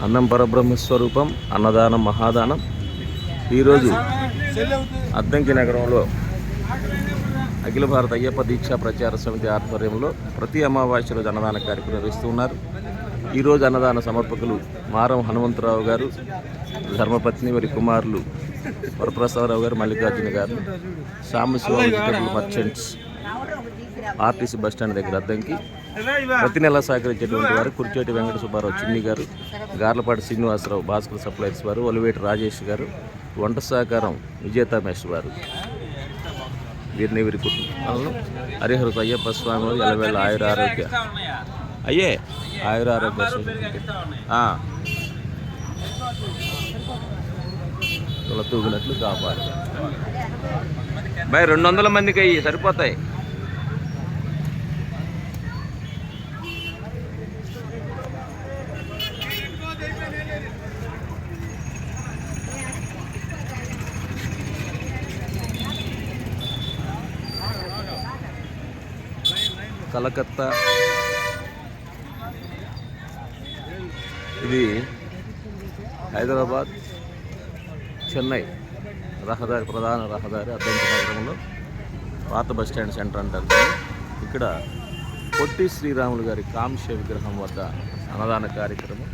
అన్నం పరబ్రహ్మస్వరూపం, అన్నదానం మహాదానం. ఈరోజు అద్దంకి నగరంలో అఖిల భారత అయ్యప్ప దీక్షా ప్రచార సమితి ఆధ్వర్యంలో ప్రతి అమావాస్య రోజు అన్నదాన కార్యక్రమం నిర్వహిస్తున్నారు. ఈరోజు అన్నదాన సమర్పకులు మారం హనుమంతరావు గారు, ధర్మపత్ని వారి కుమారులు వరప్రసాదరావు గారు, మల్లికార్జున గారు, Sambasiva vegetable merchants, RTC bus stand దగ్గర అద్దంకి. ప్రతి నెల సహకరించేటువంటి వారు కుర్చేటి వెంకట సుబ్బారావు చిన్ని గారు, గార్లపాటి శ్రీనివాసరావు భాస్కర్ సప్లైస్ వారు, ఒలివేటి రాజేష్ గారు, వంట సహకారం విజేతామేష్ వారు. వీరిని వీరి కుటుంబాలను హరిహర అయ్యప్ప స్వామి వారు ఎలవేళ ఆయురారోగ్య ఆయురారోగ్య తూగినట్లు కాపాడు. 200 మందికి అయ్యి సరిపోతాయి. కలకత్తా, ఇది హైదరాబాద్ చెన్నై రహదారి, ప్రధాన రహదారి అద్దంకి నగరంలో పాత బస్టాండ్ సెంటర్ అంటారు. ఇక్కడ పొట్టి శ్రీరాములు గారి కాంస్య విగ్రహం వద్ద అన్నదాన కార్యక్రమం